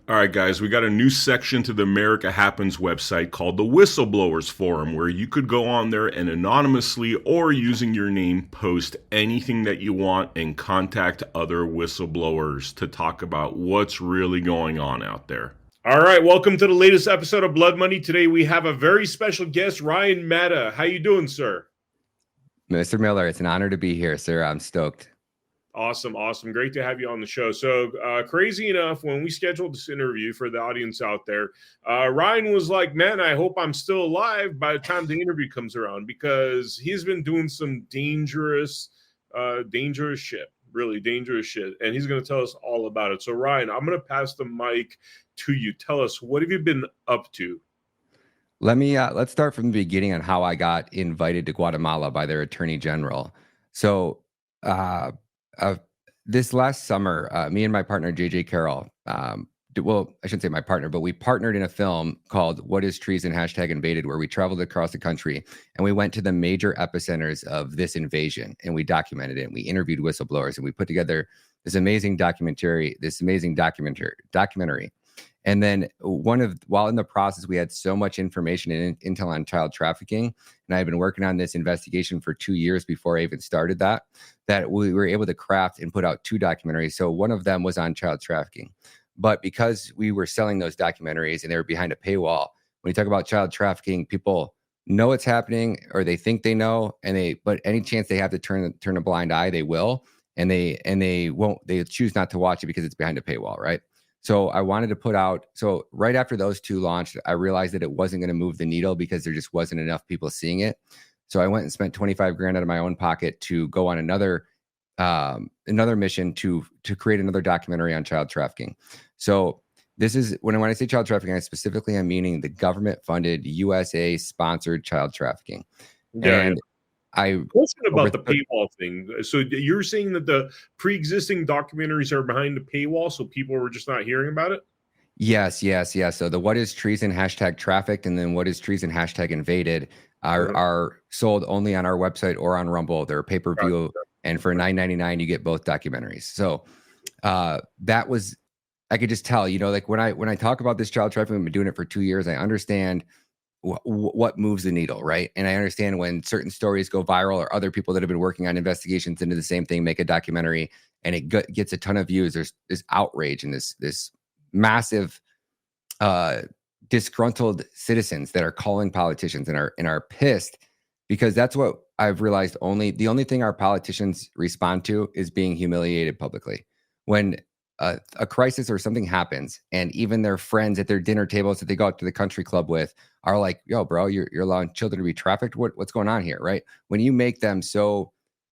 All right, guys, we got a new section to the America Happens website called the Whistleblowers Forum, where you could go on there and anonymously or using your name post anything that you want and contact other whistleblowers to talk about what's really going on out there. All right, welcome to the latest episode of Blood Money. Today we have a very special guest, Ryan Matta. How you doing, sir? Mr. Miller, it's an honor to be here, sir. I'm stoked. Awesome. Great to have you on the show. So, crazy enough, when we scheduled this interview for the audience out there, Ryan was like, man, I hope I'm still alive by the time the interview comes around, because he's been doing some dangerous shit, really dangerous shit. And he's going to tell us all about it. So, Ryan, I'm going to pass the mic to you. Tell us, what have you been up to? Let's start from the beginning on how I got invited to Guatemala by their attorney general. So, this last summer, me and my partner, JJ Carroll, well, I shouldn't say my partner, but we partnered in a film called What is Treason #Invaded, where we traveled across the country and we went to the major epicenters of this invasion and we documented it. And we interviewed whistleblowers and we put together this amazing documentary. And then while in the process, we had so much information and intel on child trafficking. And I had been working on this investigation for 2 years before I even started that we were able to craft and put out 2 documentaries. So one of them was on child trafficking. But because we were selling those documentaries and they were behind a paywall, when you talk about child trafficking, people know it's happening or they think they know, but any chance they have to turn a blind eye, they will. And they won't, they choose not to watch it because it's behind a paywall, right? So I wanted to put out, so right after those 2 launched, I realized that it wasn't going to move the needle because there just wasn't enough people seeing it. So I went and spent 25 grand out of my own pocket to go on another mission to create another documentary on child trafficking. So this is, when I say child trafficking, I specifically am meaning the government funded USA sponsored child trafficking. Yeah, and question about the paywall thing. So you're saying that the pre-existing documentaries are behind the paywall, so people were just not hearing about it? Yes. So the What is Treason #Trafficked and then What is Treason #Invaded are sold only on our website or on Rumble. They're pay-per-view, and for $9.99 you get both documentaries. So that was, I could just tell, like when I talk about this child trafficking, I've been doing it for 2 years. I understand what moves the needle, right? And I understand when certain stories go viral or other people that have been working on investigations into the same thing make a documentary and it gets a ton of views. There's this outrage and this massive disgruntled citizens that are calling politicians and are pissed, because that's what I've realized. The only thing our politicians respond to is being humiliated publicly. When a crisis or something happens, and even their friends at their dinner tables that they go out to the country club with are like, yo, bro, you're allowing children to be trafficked? What's going on here, right? When you make them so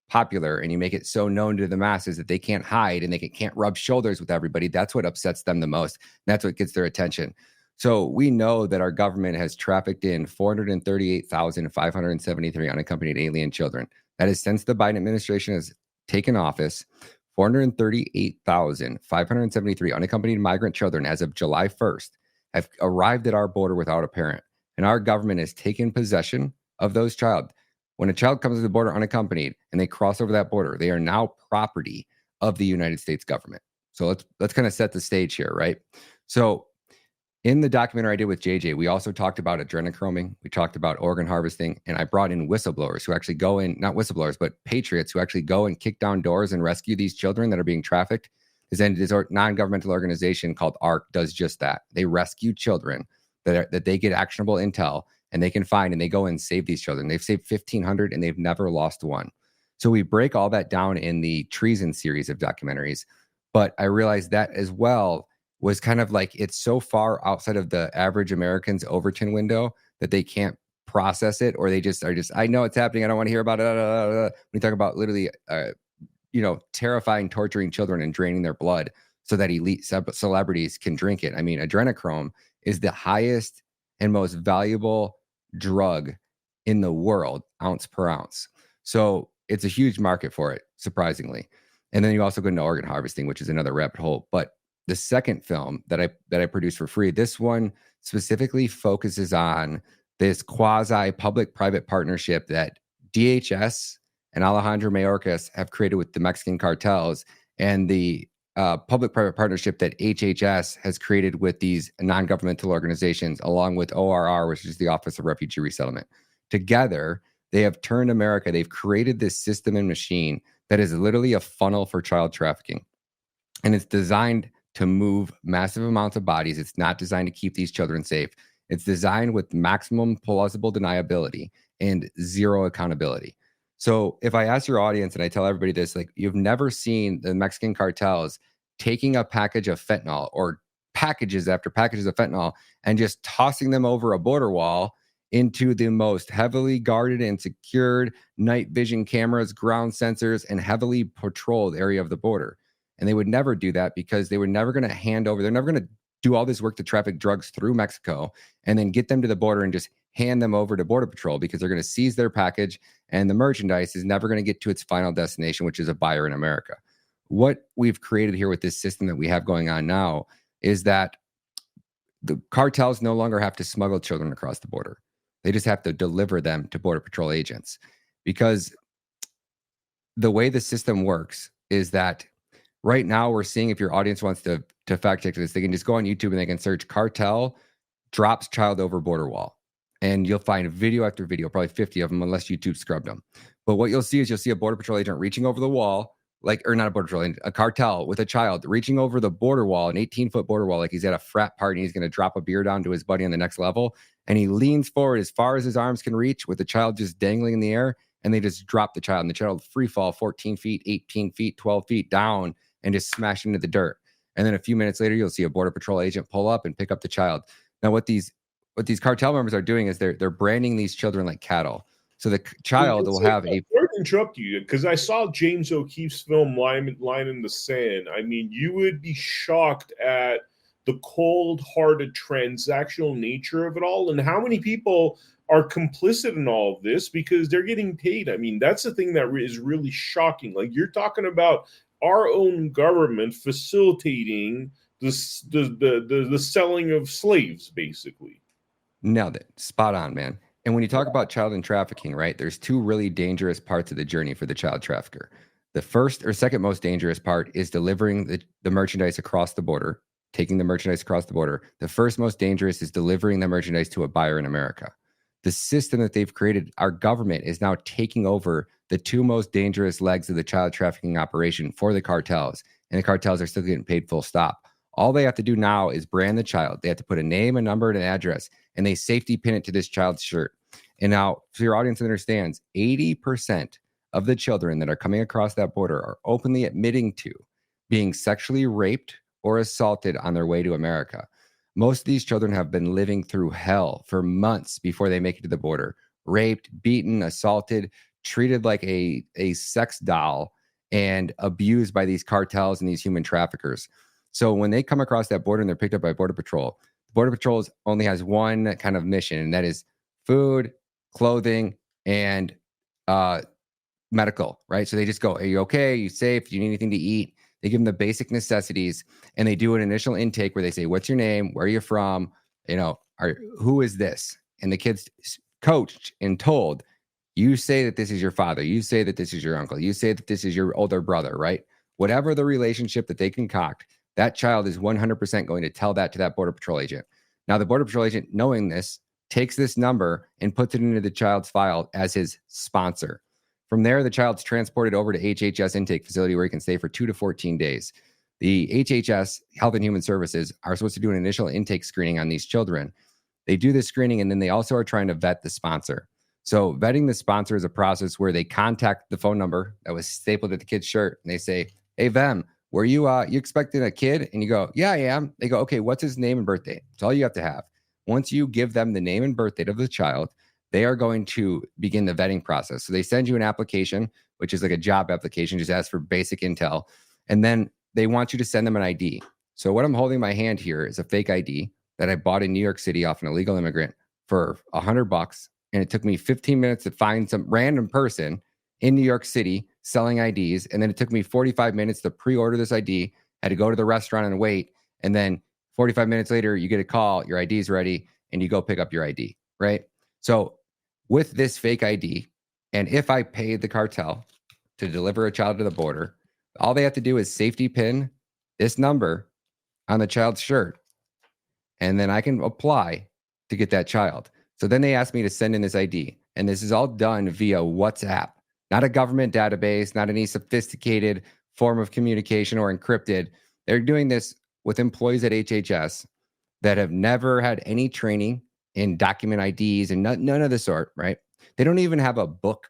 popular and you make it so known to the masses that they can't hide and they can't rub shoulders with everybody, that's what upsets them the most. And that's what gets their attention. So we know that our government has trafficked in 438,573 unaccompanied alien children. That is since the Biden administration has taken office. 438,573 unaccompanied migrant children as of July 1st have arrived at our border without a parent. And our government has taken possession of those child. When a child comes to the border unaccompanied and they cross over that border, they are now property of the United States government. So let's kind of set the stage here, right? So in the documentary I did with JJ, we also talked about adrenochroming. We talked about organ harvesting, and I brought in whistleblowers who actually go in, not whistleblowers, but patriots who actually go and kick down doors and rescue these children that are being trafficked. This non-governmental organization called ARC does just that. They rescue children that they get actionable intel and they can find, and they go and save these children. They've saved 1,500 and they've never lost one. So we break all that down in the treason series of documentaries. But I realized that as well was kind of like, it's so far outside of the average American's Overton window that they can't process it, or they just are I know it's happening, I don't want to hear about it. When you talk about literally, terrifying, torturing children and draining their blood so that elite celebrities can drink it. I mean, adrenochrome is the highest and most valuable drug in the world, ounce per ounce. So it's a huge market for it, surprisingly. And then you also go into organ harvesting, which is another rabbit hole. But the second film that I produced for free, this one specifically focuses on this quasi public-private partnership that DHS and Alejandro Mayorkas have created with the Mexican cartels and the public-private partnership that HHS has created with these non-governmental organizations, along with ORR, which is the Office of Refugee Resettlement. Together, they have turned America. They've created this system and machine that is literally a funnel for child trafficking. And it's designed to move massive amounts of bodies. It's not designed to keep these children safe. It's designed with maximum plausible deniability and zero accountability. So if I ask your audience and I tell everybody this, like, you've never seen the Mexican cartels taking a package of fentanyl or packages after packages of fentanyl and just tossing them over a border wall into the most heavily guarded and secured night vision cameras, ground sensors, and heavily patrolled area of the border. And they would never do that because they were never going to hand over, they're never going to do all this work to traffic drugs through Mexico and then get them to the border and just hand them over to Border Patrol, because they're going to seize their package and the merchandise is never going to get to its final destination, which is a buyer in America. What we've created here with this system that we have going on now is that the cartels no longer have to smuggle children across the border. They just have to deliver them to Border Patrol agents, because the way the system works is that right now we're seeing, if your audience wants to fact check this, they can just go on YouTube and they can search cartel drops child over border wall. And you'll find video after video, probably 50 of them, unless YouTube scrubbed them. But what you'll see is you'll see a Border Patrol agent reaching over the wall, or not a Border Patrol agent, a cartel with a child reaching over the border wall, an 18-foot border wall, like he's at a frat party and he's going to drop a beer down to his buddy on the next level. And he leans forward as far as his arms can reach with the child just dangling in the air. And they just drop the child. And the child free fall 14 feet, 18 feet, 12 feet down and just smash into the dirt. And then a few minutes later, you'll see a Border Patrol agent pull up and pick up the child. Now, what these cartel members are doing is they're branding these children like cattle. So the child will have a... Sorry to interrupt you, because I saw James O'Keefe's film Line in the Sand. I mean, you would be shocked at the cold-hearted transactional nature of it all, and how many people are complicit in all of this because they're getting paid. I mean, that's the thing that is really shocking. Like, you're talking about our own government facilitating the selling of slaves, basically. Nailed it. Spot on, man. And when you talk about child and trafficking, right, there's two really dangerous parts of the journey for the child trafficker. The first or second most dangerous part is delivering the merchandise across the border, taking the merchandise across the border. The first most dangerous is delivering the merchandise to a buyer in America. The system that they've created, our government is now taking over the two most dangerous legs of the child trafficking operation for the cartels. And the cartels are still getting paid full stop. All they have to do now is brand the child. They have to put a name, a number, and an address, and they safety pin it to this child's shirt. And now, so your audience understands, 80% of the children that are coming across that border are openly admitting to being sexually raped or assaulted on their way to America. Most of these children have been living through hell for months before they make it to the border. Raped, beaten, assaulted, treated like a sex doll, and abused by these cartels and these human traffickers. So when they come across that border and they're picked up by Border Patrol, Border Patrol only has one kind of mission, and that is food, clothing, and medical, right? So they just go, are you okay? Are you safe? Do you need anything to eat? They give them the basic necessities, and they do an initial intake where they say, what's your name? Where are you from? Who is this? And the kid's coached and told, you say that this is your father. You say that this is your uncle. You say that this is your older brother, right? Whatever the relationship that they concoct, that child is 100% going to tell that to that Border Patrol agent. Now, the Border Patrol agent, knowing this, takes this number and puts it into the child's file as his sponsor. From there, the child's transported over to HHS intake facility where he can stay for 2 to 14 days. The HHS, Health and Human Services, are supposed to do an initial intake screening on these children. They do this screening, and then they also are trying to vet the sponsor. So vetting the sponsor is a process where they contact the phone number that was stapled at the kid's shirt, and they say, hey, Vem, were you expecting a kid? And you go, yeah, I am. They go, okay, what's his name and birthday? That's all you have to have. Once you give them the name and birth date of the child, they are going to begin the vetting process. So they send you an application, which is like a job application, just ask for basic intel. And then they want you to send them an ID. So what I'm holding in my hand here is a fake ID that I bought in New York City off an illegal immigrant for $100. And it took me 15 minutes to find some random person in New York City selling IDs. And then it took me 45 minutes to pre-order this ID. Had to go to the restaurant and wait. And then 45 minutes later, you get a call, your ID is ready, and you go pick up your ID, right? So with this fake ID, and if I paid the cartel to deliver a child to the border, all they have to do is safety pin this number on the child's shirt, and then I can apply to get that child. So then they asked me to send in this ID, and this is all done via WhatsApp, not a government database, not any sophisticated form of communication or encrypted. They're doing this with employees at HHS that have never had any training in document IDs and none of the sort, right? They don't even have a book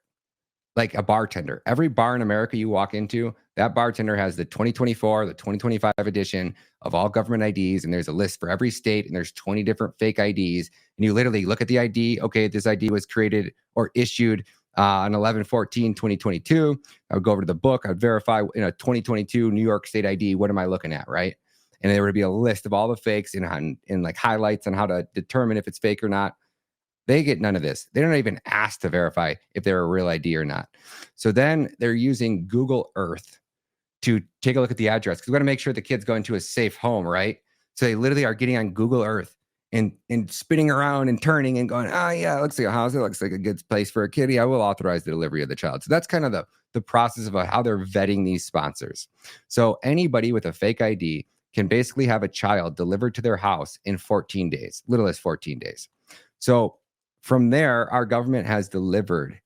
like a bartender. Every bar in America you walk into, that bartender has the 2024, the 2025 edition of all government IDs, and there's a list for every state, and there's 20 different fake IDs. And you literally look at the ID. Okay, this ID was created or issued on 11/14/2022. I would go over to the book. I would verify in a 2022 New York State ID. What am I looking at, right? And there would be a list of all the fakes and like highlights on how to determine if it's fake or not. They get none of this. They don't even ask to verify if they're a real ID or not. So then they're using Google Earth to take a look at the address, because we got to make sure the kid's going to a safe home, right? So they literally are getting on Google Earth and spinning around and turning and going, oh yeah, it looks like a house. It looks like a good place for a kid. I will authorize the delivery of the child. So that's kind of the process of how they're vetting these sponsors. So anybody with a fake ID can basically have a child delivered to their house in 14 days, little as 14 days. So from there, our government has delivered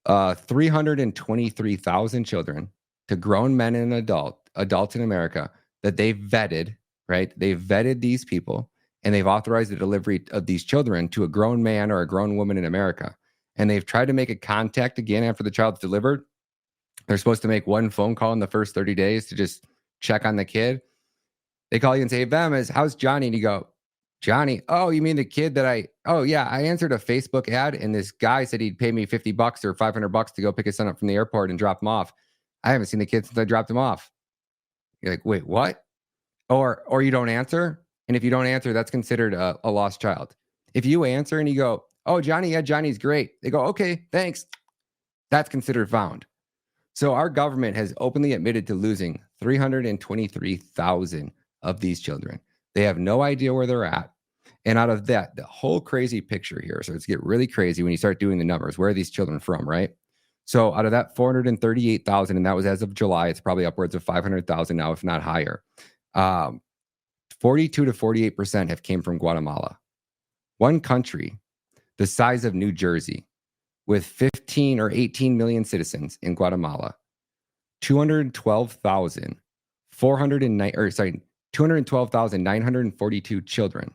323,000 children to grown men and adults in America that they've vetted, right? They've vetted these people, and they've authorized the delivery of these children to a grown man or a grown woman in America. And they've tried to make a contact again after the child's delivered. They're supposed to make one phone call in the first 30 days to just check on the kid. They call you and say, Vem, how's Johnny? And you go, Johnny, oh, you mean the kid that I answered a Facebook ad, and this guy said he'd pay me $50 or $500 to go pick his son up from the airport and drop him off. I haven't seen the kid since I dropped him off. You're like, wait, what? Or you don't answer. And if you don't answer, that's considered a lost child. If you answer and you go, oh, Johnny, yeah, Johnny's great. They go, okay, thanks. That's considered found. So our government has openly admitted to losing 323,000 of these children. They have no idea where they're at. And out of that, the whole crazy picture here, so it's get really crazy when you start doing the numbers. Where are these children from, right? So out of that 438,000, and that was as of July, it's probably upwards of 500,000 now, if not higher. 42 to 48% have came from Guatemala. One country the size of New Jersey, with 15 or 18 million citizens in Guatemala, 212,942 children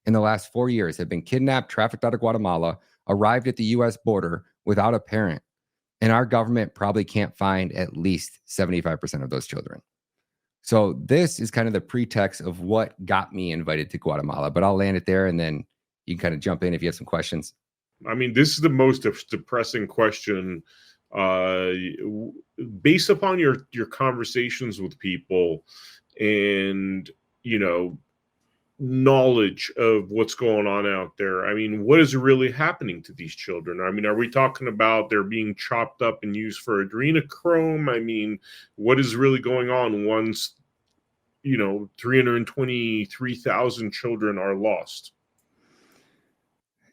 in the last 4 years have been kidnapped, trafficked out of Guatemala, arrived at the U.S. border without a parent. And our government probably can't find at least 75% of those children. So this is kind of the pretext of what got me invited to Guatemala, but I'll land it there, and then you can kind of jump in if you have some questions. I mean, this is the most depressing question. Based upon your conversations with people and, knowledge of what's going on out there, I mean, what is really happening to these children? I mean, are we talking about they're being chopped up and used for adrenochrome? I mean, what is really going on once, 323,000 children are lost?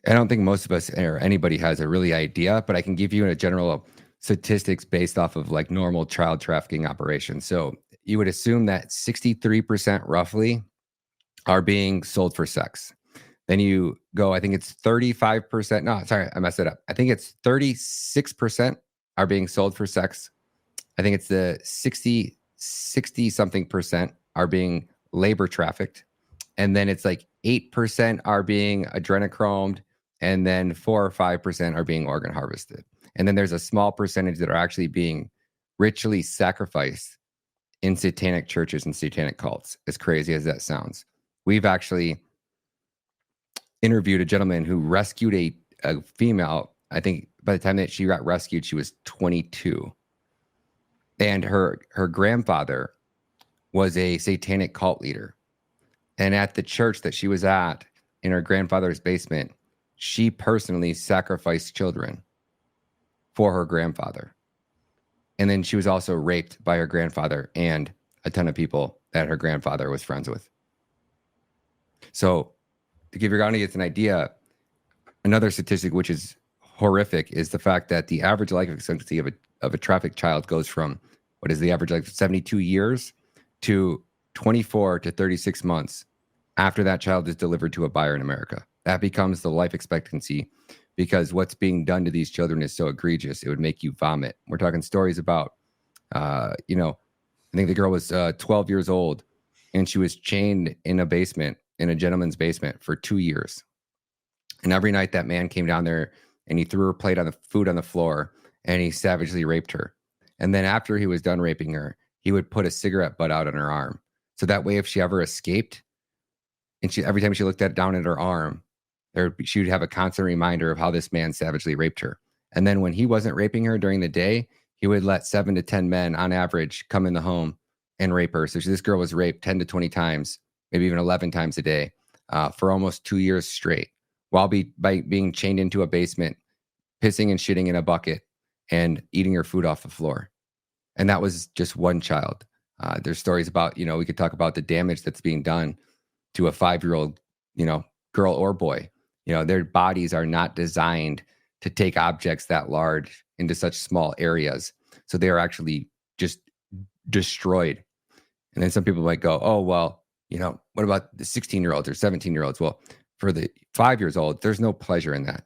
I don't think most of us or anybody has a really idea, but I can give you a general statistics based off of like normal child trafficking operations. So you would assume that 63% roughly are being sold for sex. Then you go, I think it's 35%. No, sorry, I messed it up. I think it's 36% are being sold for sex. I think it's the 60 something percent are being labor trafficked. And then it's like 8% are being adrenochromed. And then 4 or 5% are being organ harvested. And then there's a small percentage that are actually being ritually sacrificed in satanic churches and satanic cults, as crazy as that sounds. We've actually interviewed a gentleman who rescued a female. I think by the time that she got rescued, she was 22. And her grandfather was a satanic cult leader. And at the church that she was at, in her grandfather's basement, she personally sacrificed children for her grandfather. And then she was also raped by her grandfather and a ton of people that her grandfather was friends with. So to give your audience an idea, another statistic which is horrific is the fact that the average life expectancy of a trafficked child goes from, what is the average life, 72 years to 24 to 36 months after that child is delivered to a buyer in America. That becomes the life expectancy, because what's being done to these children is so egregious, it would make you vomit. We're talking stories about, I think the girl was 12 years old, and she was chained in a basement, in a gentleman's basement, for 2 years. And every night that man came down there and he threw her plate on the food on the floor and he savagely raped her. And then after he was done raping her, he would put a cigarette butt out on her arm. So that way, if she ever escaped, and every time she looked down at her arm, she would have a constant reminder of how this man savagely raped her. And then when he wasn't raping her during the day, he would let 7 to 10 men on average come in the home and rape her. So this girl was raped 10 to 20 times, maybe even 11 times a day, for almost 2 years straight, while by being chained into a basement, pissing and shitting in a bucket, and eating her food off the floor. And that was just one child. There's stories about, we could talk about the damage that's being done to a 5-year-old, girl or boy. Their bodies are not designed to take objects that large into such small areas. So they are actually just destroyed. And then some people might go, oh, well, what about the 16-year-olds or 17-year-olds? Well, for the 5-year-olds, there's no pleasure in that.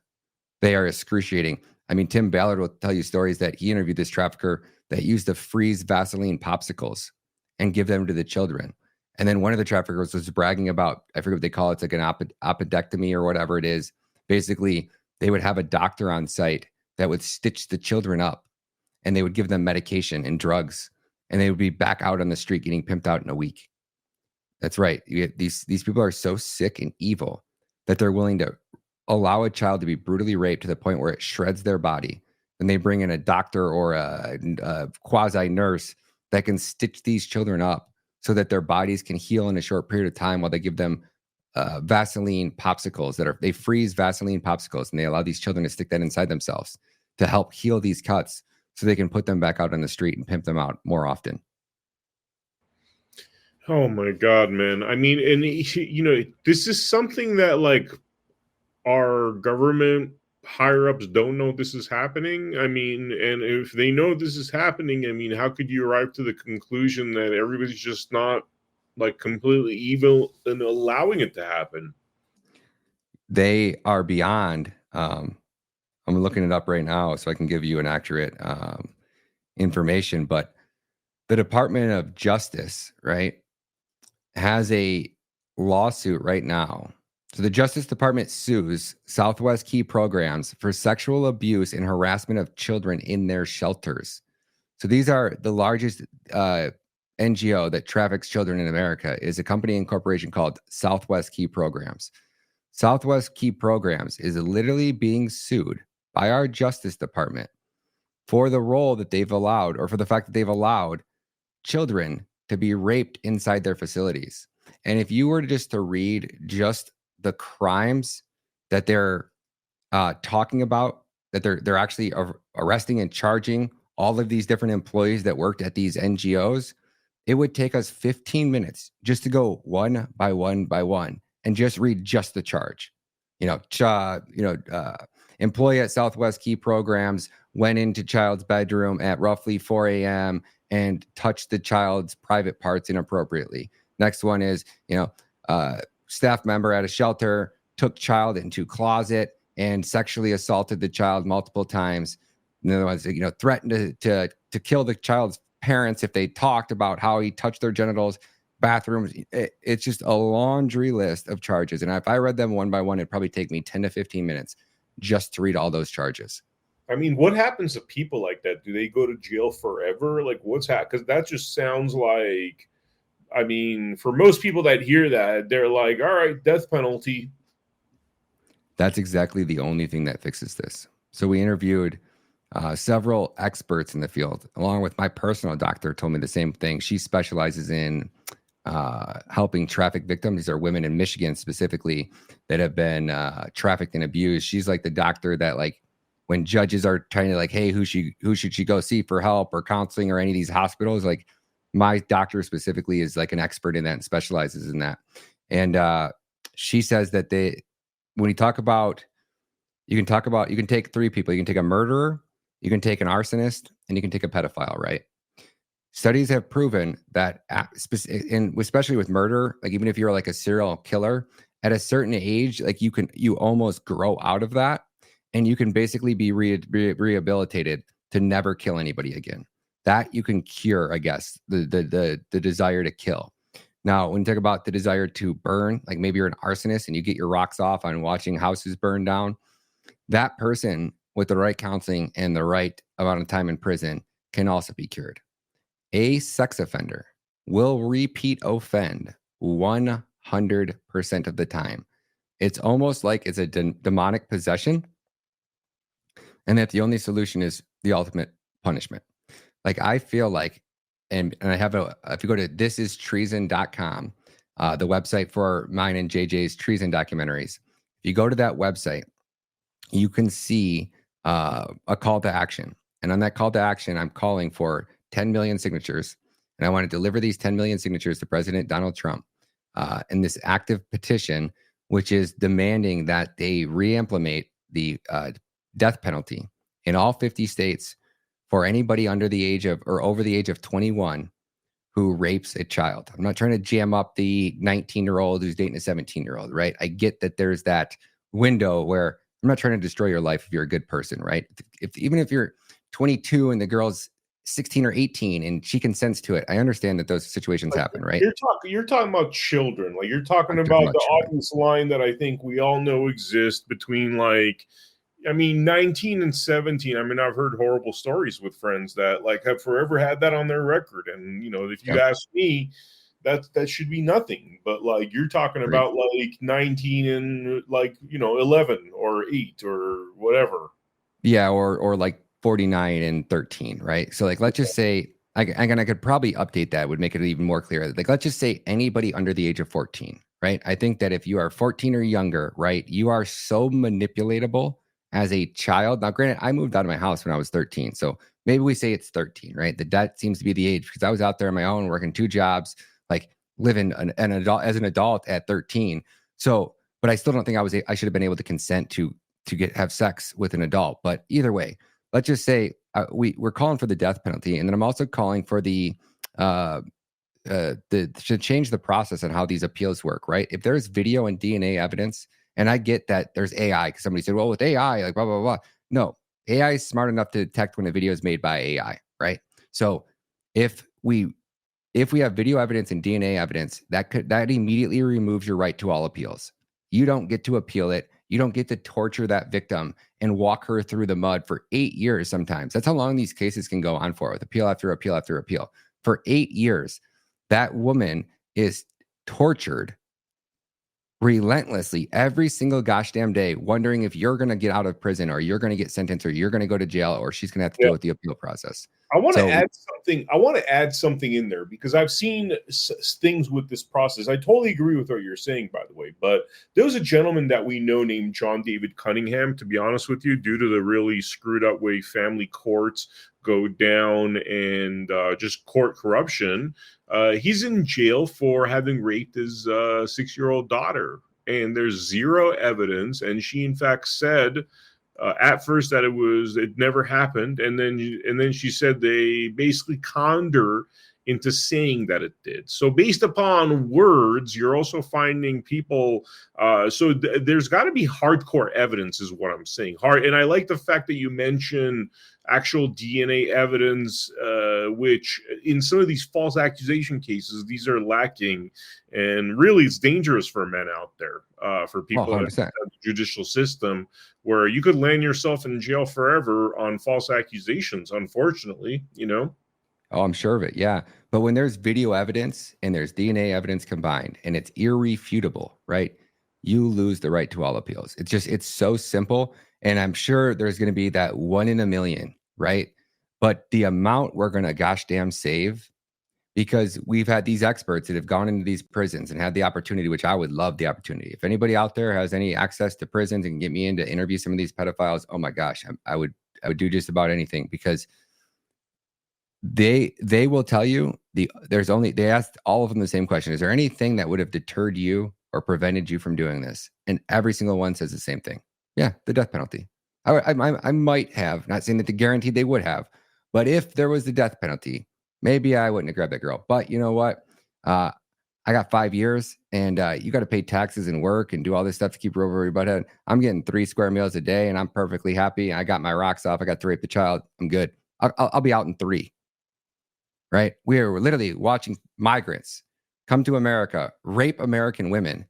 They are excruciating. I mean, Tim Ballard will tell you stories that he interviewed this trafficker that used to freeze Vaseline popsicles and give them to the children. And then one of the traffickers was bragging about, I forget what they call it, it's like an appendectomy or whatever it is. Basically, they would have a doctor on site that would stitch the children up, and they would give them medication and drugs, and they would be back out on the street getting pimped out in a week. That's right. These people are so sick and evil that they're willing to allow a child to be brutally raped to the point where it shreds their body. And they bring in a doctor or a quasi nurse that can stitch these children up so that their bodies can heal in a short period of time, while they give them Vaseline popsicles they freeze Vaseline popsicles, and they allow these children to stick that inside themselves to help heal these cuts so they can put them back out on the street and pimp them out more often. Oh my God, man. I mean, and this is something that like our government higher ups don't know this is happening. I mean, and if they know this is happening, I mean, how could you arrive to the conclusion that everybody's just not like completely evil and allowing it to happen? They are beyond. I'm looking it up right now so I can give you an accurate information, but the Department of Justice, right, has a lawsuit right now. So the Justice Department sues Southwest Key Programs for sexual abuse and harassment of children in their shelters. So these are the largest NGO that traffics children in America, is a company and corporation called Southwest Key Programs. Southwest Key Programs is literally being sued by our Justice Department for the role that they've allowed, or for the fact that they've allowed children to be raped inside their facilities. And if you were just to read just the crimes that they're talking about, that they're actually arresting and charging all of these different employees that worked at these NGOs, it would take us 15 minutes just to go one by one by one and just read just the charge. Employee at Southwest Key Programs went into child's bedroom at roughly 4 a.m. and touched the child's private parts inappropriately. Next one is, staff member at a shelter took child into closet and sexually assaulted the child multiple times. Another one is, threatened to kill the child's parents if they talked about how he touched their genitals, bathrooms. It's just a laundry list of charges. And if I read them one by one, it'd probably take me 10 to 15 minutes just to read all those charges. I mean, what happens to people like that? Do they go to jail forever? Like, what's happening? Because that just sounds like, I mean, for most people that hear that, they're like, all right, death penalty. That's exactly the only thing that fixes this. So we interviewed several experts in the field, along with my personal doctor, told me the same thing. She specializes in helping traffic victims. These are women in Michigan specifically that have been trafficked and abused. She's like the doctor that, like, when judges are trying to, like, hey, who should she go see for help or counseling or any of these hospitals, like, my doctor specifically is like an expert in that and specializes in that. And she says that when you talk about, you can take three people. You can take a murderer, you can take an arsonist, and you can take a pedophile, right? studies have proven that, especially with murder, like even if you're like a serial killer, at a certain age, like you almost grow out of that, and you can basically be rehabilitated to never kill anybody again. That you can cure, I guess, the desire to kill. Now, when you talk about the desire to burn, like maybe you're an arsonist and you get your rocks off on watching houses burn down, that person with the right counseling and the right amount of time in prison can also be cured. A sex offender will repeat offend 100% of the time. It's almost like it's a demonic possession, and that the only solution is the ultimate punishment. Like I feel like, and I have if you go to thisistreason.com, the website for mine and JJ's treason documentaries, if you go to that website, you can see a call to action. And on that call to action, I'm calling for 10 million signatures. And I want to deliver these 10 million signatures to President Donald Trump in this active petition, which is demanding that they re-implement the death penalty in all 50 states for anybody under the age of or over the age of 21 who rapes a child. I'm not trying to jam up the 19-year-old who's dating a 17-year-old, right? I get that there's that window where I'm not trying to destroy your life if you're a good person, right? Even if you're 22 and the girl's 16 or 18 and she consents to it, I understand that those situations happen, right? You're talking about children. Like you're talking I'm about talking the children. audience line that I think we all know exists between 19 and 17. I mean, I've heard horrible stories with friends that like have forever had that on their record. And if you Yep. ask me, that should be nothing. But like you're talking Agreed. about like 19 and 11 or 8 or whatever. Yeah, or like 49 and 13, right? So like let's just say I could probably update that, would make it even more clear. Like let's just say anybody under the age of 14, right? I think that if you are 14 or younger, right, you are so manipulatable as a child. Now, granted, I moved out of my house when I was 13, so maybe we say it's 13, right? That seems to be the age because I was out there on my own working 2 jobs, like living an adult as an adult at 13. So, but I still don't think I should have been able to consent to have sex with an adult. But either way, let's just say we're calling for the death penalty, and then I'm also calling for to change the process on how these appeals work. Right? If there's video and DNA evidence, and I get that there's AI because somebody said, well, with AI, like blah blah blah. No, AI is smart enough to detect when a video is made by AI. Right? So if we have video evidence and DNA evidence, that immediately removes your right to all appeals. You don't get to appeal it. You don't get to torture that victim and walk her through the mud for 8 years sometimes. That's how long these cases can go on for, with appeal after appeal after appeal. For 8 years, that woman is tortured relentlessly every single gosh damn day, wondering if you're going to get out of prison or you're going to get sentenced or you're going to go to jail or she's going to have to deal with the appeal process. I want to add something. I want to add something in there because I've seen things with this process. I totally agree with what you're saying, by the way. But there was a gentleman that we know named John David Cunningham. To be honest with you, due to the really screwed up way family courts go down and just court corruption, he's in jail for having raped his 6-year-old daughter. And there's zero evidence. And she, in fact, said at first that it never happened, and then she said they basically conned her into saying that it did. So based upon words, you're also finding people. There's got to be hardcore evidence, is what I'm saying. And I like the fact that you mention actual DNA evidence, which in some of these false accusation cases, these are lacking, and really it's dangerous for men out there, for people in the judicial system, where you could land yourself in jail forever on false accusations, unfortunately, Oh, I'm sure of it. Yeah. But when there's video evidence and there's DNA evidence combined and it's irrefutable, right? You lose the right to all appeals. It's so simple. And I'm sure there's going to be that 1 in a million, right? But the amount we're going to gosh damn save, because we've had these experts that have gone into these prisons and had the opportunity, which I would love the opportunity. If anybody out there has any access to prisons and can get me in to interview some of these pedophiles, oh my gosh, I would do just about anything, because they will tell you they asked all of them the same question. Is there anything that would have deterred you or prevented you from doing this? And every single one says the same thing. Yeah, the death penalty. I might have, not saying that the guarantee they would have, but if there was the death penalty, maybe I wouldn't have grabbed that girl. But you know what? I got 5 years, and you got to pay taxes and work and do all this stuff to keep over your butt head. I'm getting 3 square meals a day, and I'm perfectly happy. I got my rocks off. I got to rape the child. I'm good. I'll be out in 3. Right? We are literally watching migrants come to America, rape American women,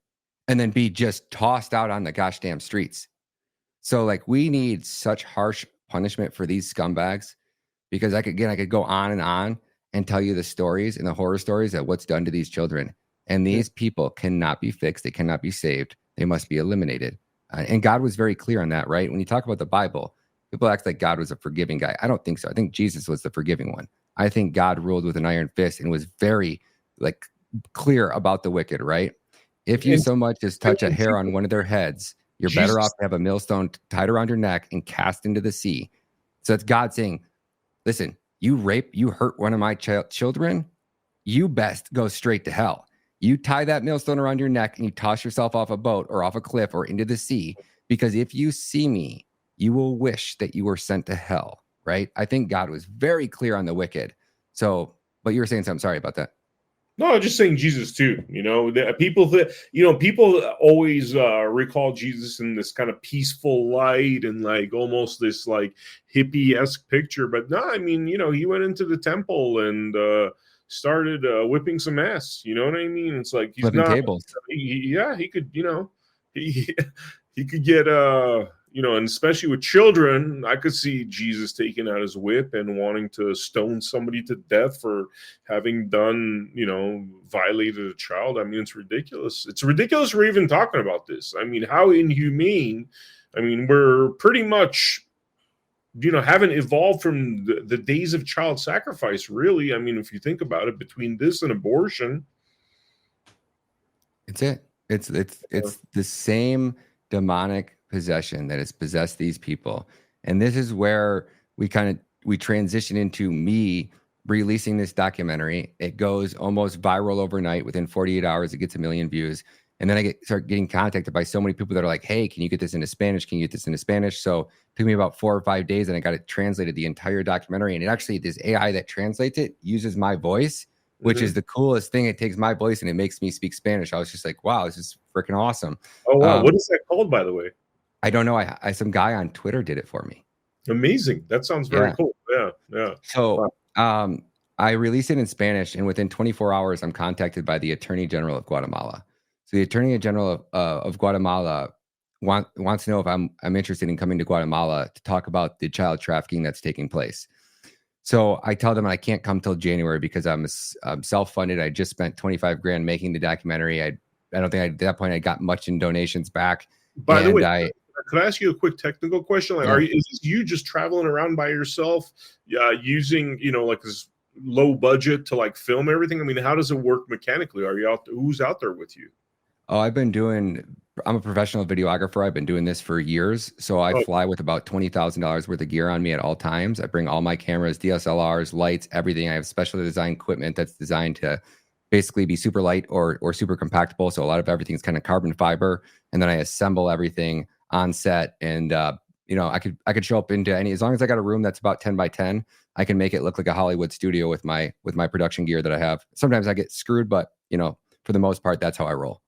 and then be just tossed out on the gosh damn streets. So, like, we need such harsh punishment for these scumbags, because I could go on and tell you the stories and the horror stories of what's done to these children. And these people cannot be fixed. They cannot be saved. They must be eliminated. And God was very clear on that, right? When you talk about the Bible, people act like God was a forgiving guy. I don't think so. I think Jesus was the forgiving one. I think God ruled with an iron fist and was very like clear about the wicked, right? If you so much as touch a hair on one of their heads, you're better off to have a millstone tied around your neck and cast into the sea. So it's God saying, listen, you hurt one of my children, you best go straight to hell. You tie that millstone around your neck and you toss yourself off a boat or off a cliff or into the sea, because if you see me, you will wish that you were sent to hell, right? I think God was very clear on the wicked. So, but you were saying something. Sorry about that. No, I'm just saying Jesus too. People always recall Jesus in this kind of peaceful light and like almost this like hippie-esque picture. But no, I mean, he went into the temple and started whipping some ass. You know what I mean? It's like he's Flipping not. tables. He could. He could get and especially with children, I could see Jesus taking out his whip and wanting to stone somebody to death for having done, violated a child. I mean, it's ridiculous. It's ridiculous we're even talking about this. I mean, how inhumane. I mean, we're pretty much, haven't evolved from the days of child sacrifice, really. I mean, if you think about it, between this and abortion. It's it. It's the same demonic possession that has possessed these people. And this is where we transition into me releasing this documentary. It goes almost viral overnight. Within 48 hours, it gets 1 million views. And then start getting contacted by so many people that are like, hey, can you get this into Spanish? Can you get this into Spanish? So it took me about 4 or 5 days, and I got it translated, the entire documentary. And it actually, this AI that translates it uses my voice, which is the coolest thing. It takes my voice and it makes me speak Spanish. I was just like, wow, this is freaking awesome. Oh, wow. What is that called, by the way? I don't know. I some guy on Twitter did it for me. Amazing. That sounds very cool. Yeah. So I released it in Spanish, and within 24 hours, I'm contacted by the Attorney General of Guatemala. So the Attorney General of Guatemala wants to know if I'm interested in coming to Guatemala to talk about the child trafficking that's taking place. So I tell them I can't come till January because I'm self-funded. I just spent 25 grand making the documentary. I don't think at that point I got much in donations back. By the way, could I ask you a quick technical question? Like, is this you just traveling around by yourself, using like this low budget to like film everything? I mean, how does it work mechanically? Are you out? Who's out there with you? Oh, I'm a professional videographer. I've been doing this for years. So I fly with about $20,000 worth of gear on me at all times. I bring all my cameras, DSLRs, lights, everything. I have specially designed equipment that's designed to basically be super light or super compactable. So a lot of everything's kind of carbon fiber. And then I assemble everything on set. And, I could show up into as long as I got a room that's about 10 by 10, I can make it look like a Hollywood studio with my production gear that I have. Sometimes I get screwed, but for the most part, that's how I roll.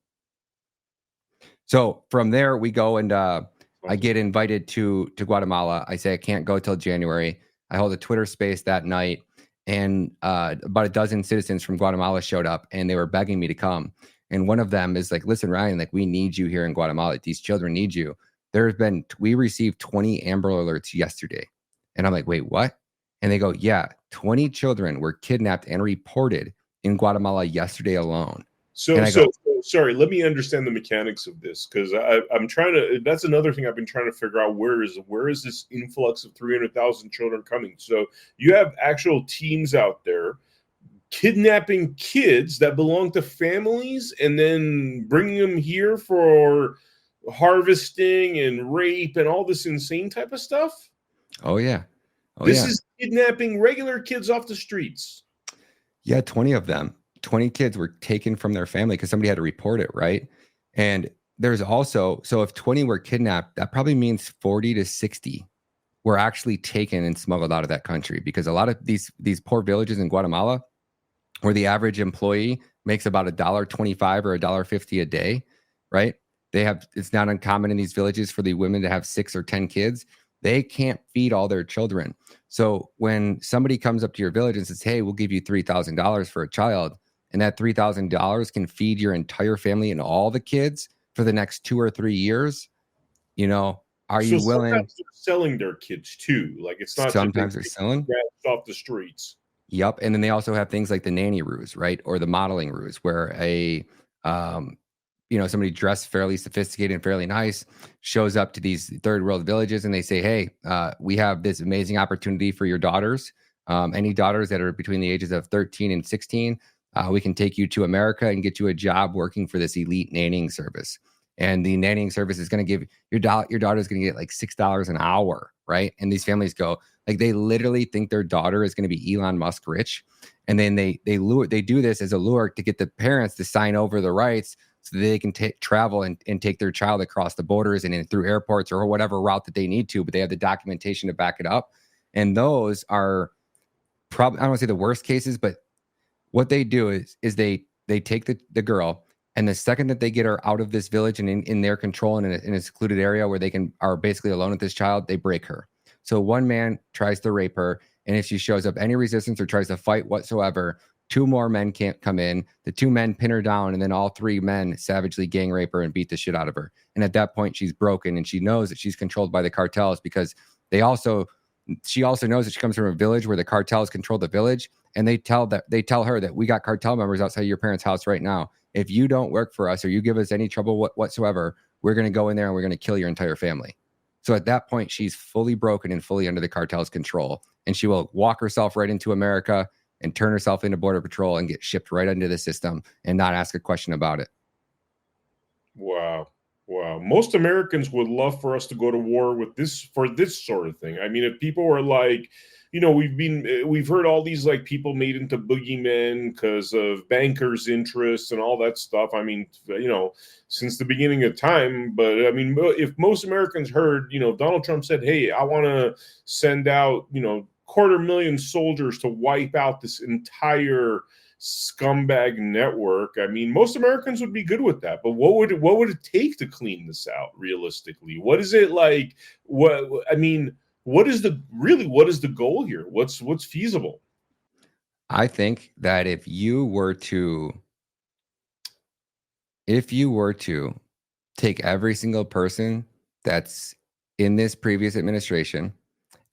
So from there, we go and I get invited to Guatemala. I say I can't go till January. I hold a Twitter space that night, and about a dozen citizens from Guatemala showed up, and they were begging me to come. And one of them is like, listen, Ryan, like, we need you here in Guatemala. These children need you. We received 20 Amber Alerts yesterday. And I'm like, wait, what? And they go, yeah, 20 children were kidnapped and reported in Guatemala yesterday alone. Sorry, let me understand the mechanics of this, because I'm trying to. That's another thing I've been trying to figure out. Where is this influx of 300,000 children coming? So you have actual teams out there kidnapping kids that belong to families and then bringing them here for harvesting and rape and all this insane type of stuff. Oh yeah, this is kidnapping regular kids off the streets. Yeah, 20 of them. 20 kids were taken from their family because somebody had to report it, right? And there's also, so if 20 were kidnapped, that probably means 40 to 60 were actually taken and smuggled out of that country, because a lot of these poor villages in Guatemala, where the average employee makes about $1.25 or $1.50 a day, right? It's not uncommon in these villages for the women to have 6 or 10 kids. They can't feed all their children. So when somebody comes up to your village and says, hey, we'll give you $3,000 for a child, and that $3,000 can feed your entire family and all the kids for the next 2 or 3 years, are you willing? Sometimes they're selling their kids too. Like, it's not sometimes they're selling off the streets. Yep. And then they also have things like the nanny ruse, right? Or the modeling ruse, where somebody dressed fairly sophisticated and fairly nice shows up to these third world villages, and they say, hey, we have this amazing opportunity for your daughters. Any daughters that are between the ages of 13 and 16, we can take you to America and get you a job working for this elite nannying service. And the nannying service is going to give your daughter is going to get like $6 an hour, right? And these families go, like, they literally think their daughter is going to be Elon Musk rich, and then they do this as a lure to get the parents to sign over the rights so that they can travel and take their child across the borders and in through airports or whatever route that they need to, but they have the documentation to back it up. And those are probably, I don't want to say the worst cases, but what they do is they take the girl, and the second that they get her out of this village and in their control and in a secluded area where they are basically alone with this child, they break her. So one man tries to rape her, and if she shows up any resistance or tries to fight whatsoever, 2 more men can't come in. The 2 men pin her down, and then all 3 men savagely gang rape her and beat the shit out of her. And at that point, she's broken, and she knows that she's controlled by the cartels, because she also knows that she comes from a village where the cartels control the village, and they tell her that we got cartel members outside your parents' house right now. If you don't work for us or you give us any trouble whatsoever, we're going to go in there and we're going to kill your entire family. So at that point, she's fully broken and fully under the cartel's control, and she will walk herself right into America and turn herself into Border Patrol and get shipped right into the system and not ask a question about it. Wow. Most Americans would love for us to go to war with this sort of thing. I mean, if people were like, we've heard all these like people made into boogeymen because of bankers' interests and all that stuff. I mean, since the beginning of time. But I mean, if most Americans heard, Donald Trump said, hey, I want to send out, 250,000 soldiers to wipe out this entire scumbag network, I mean, most Americans would be good with that. But what would it take to clean this out realistically? What is it like? What is the goal here? What's feasible? I think that if you were to take every single person that's in this previous administration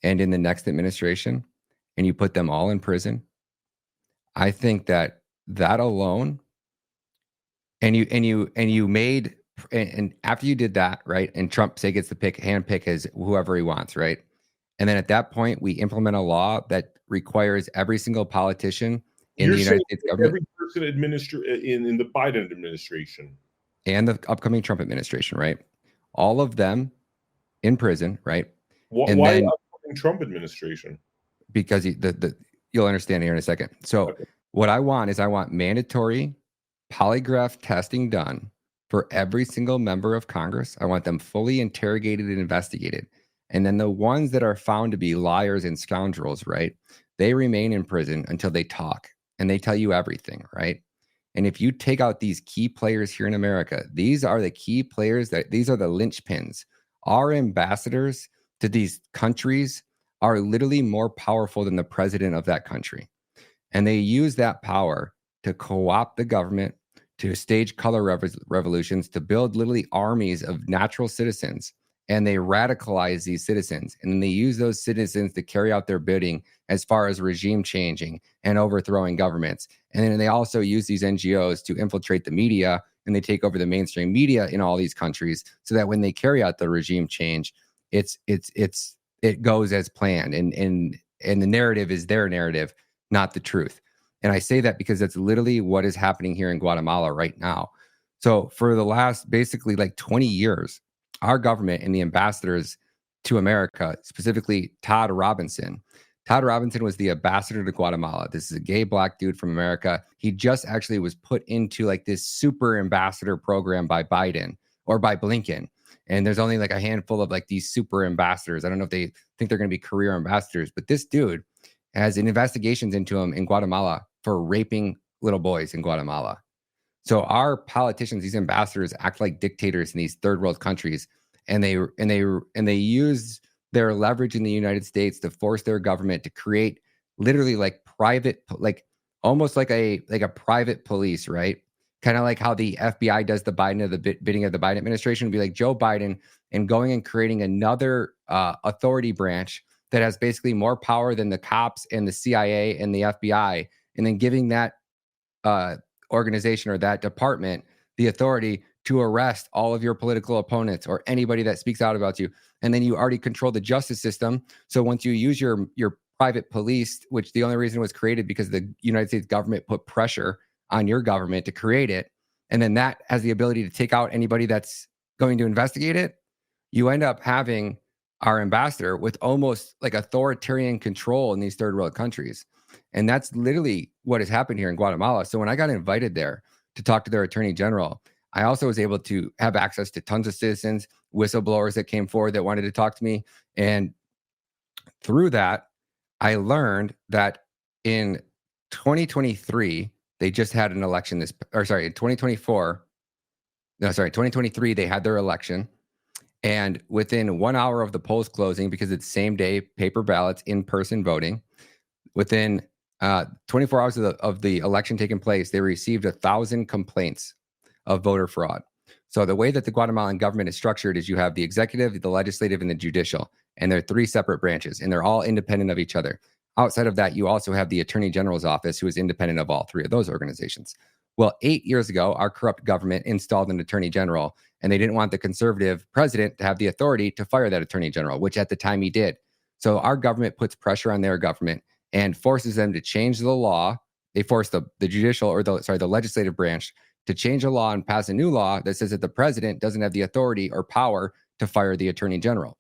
and in the next administration, and you put them all in prison, I think that alone, and after you did that, right? And Trump gets to handpick his whoever he wants, right? And then at that point, we implement a law that requires every single politician in the United States government, every person in the Biden administration and the upcoming Trump administration, right? All of them in prison, right? Why the upcoming Trump administration? Because you'll understand here in a second. So okay. What I want mandatory polygraph testing done for every single member of Congress. I want them fully interrogated and investigated. And then the ones that are found to be liars and scoundrels, right? They remain in prison until they talk and they tell you everything, right? And if you take out these key players here in America, these are the key players these are the linchpins. Our ambassadors to these countries are literally more powerful than the president of that country. And they use that power to co-opt the government, to stage color revolutions, to build literally armies of natural citizens. And they radicalize these citizens. And then they use those citizens to carry out their bidding as far as regime changing and overthrowing governments. And then they also use these NGOs to infiltrate the media, and they take over the mainstream media in all these countries so that when they carry out the regime change, it goes as planned. And the narrative is their narrative, not the truth. And I say that because that's literally what is happening here in Guatemala right now. So for the last basically like 20 years, our government and the ambassadors to America, specifically Todd Robinson was the ambassador to Guatemala. This is a gay black dude from America. He just actually was put into like this super ambassador program by Biden or by Blinken. And there's only like a handful of like these super ambassadors. I don't know if they think they're going to be career ambassadors, but this dude has investigations into him in Guatemala for raping little boys in Guatemala. So our politicians, these ambassadors, act like dictators in these third world countries, and they use their leverage in the United States to force their government to create literally like private, like almost like a private police, right? Kind of like how the FBI does the bidding of the Biden administration. Would be like Joe Biden and going and creating another authority branch that has basically more power than the cops and the CIA and the FBI, and then giving that organization or that department the authority to arrest all of your political opponents or anybody that speaks out about you. And then you already control the justice system. So once you use your private police, which the only reason was created because the United States government put pressure on your government to create it, and then that has the ability to take out anybody that's going to investigate it, you end up having our ambassador with almost like authoritarian control in these third world countries. And that's literally what has happened here in Guatemala. So when I got invited there to talk to their attorney general, I also was able to have access to tons of citizens, whistleblowers that came forward that wanted to talk to me. And through that, I learned that in 2023, they just had an election in 2023, they had their election. And within 1 hour of the polls closing, because it's same day paper ballots, in-person voting, within 24 hours of the election taking place, they received 1,000 complaints of voter fraud. So the way that the Guatemalan government is structured is you have the executive, the legislative, and the judicial, and they're three separate branches, and they're all independent of each other. Outside of that, you also have the Attorney General's office, who is independent of all three of those organizations. Well, 8 years ago, our corrupt government installed an Attorney General, and they didn't want the conservative president to have the authority to fire that Attorney General, which at the time he did. So our government puts pressure on their government and forces them to change the law. They force the judicial or the legislative branch to change a law and pass a new law that says that the president doesn't have the authority or power to fire the Attorney General.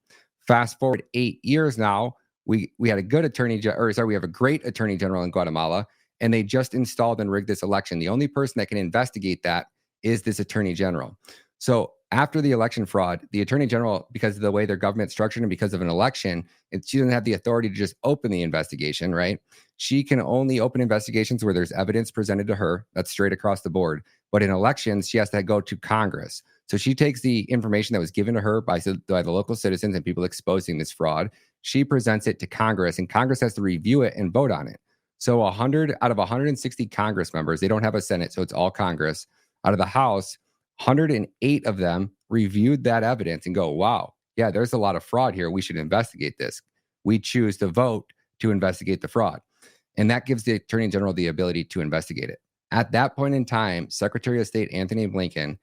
Fast forward 8 years now, we had a good we have a great Attorney General in Guatemala, and they just installed and rigged this election. The only person that can investigate that is this Attorney General. So after the election fraud, the Attorney General, because of the way their government's structured and because of an election, she doesn't have the authority to just open the investigation, right? She can only open investigations where there's evidence presented to her. That's straight across the board. But in elections, she has to go to Congress. So she takes the information that was given to her by the local citizens and people exposing this fraud. She presents it to Congress, and Congress has to review it and vote on it. So 100 out of 160 Congress members, they don't have a Senate, so it's all Congress. Out of the House, 108 of them reviewed that evidence and go, wow, yeah, there's a lot of fraud here. We should investigate this. We choose to vote to investigate the fraud. And that gives the Attorney General the ability to investigate it. At that point in time, Secretary of State Anthony Blinken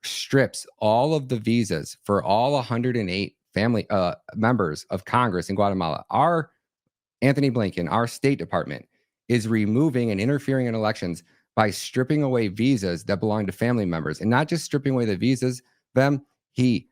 strips all of the visas for all 108 family members of Congress in Guatemala. Our Anthony Blinken, our State Department, is removing and interfering in elections by stripping away visas that belong to family members. And not just stripping away the visas, he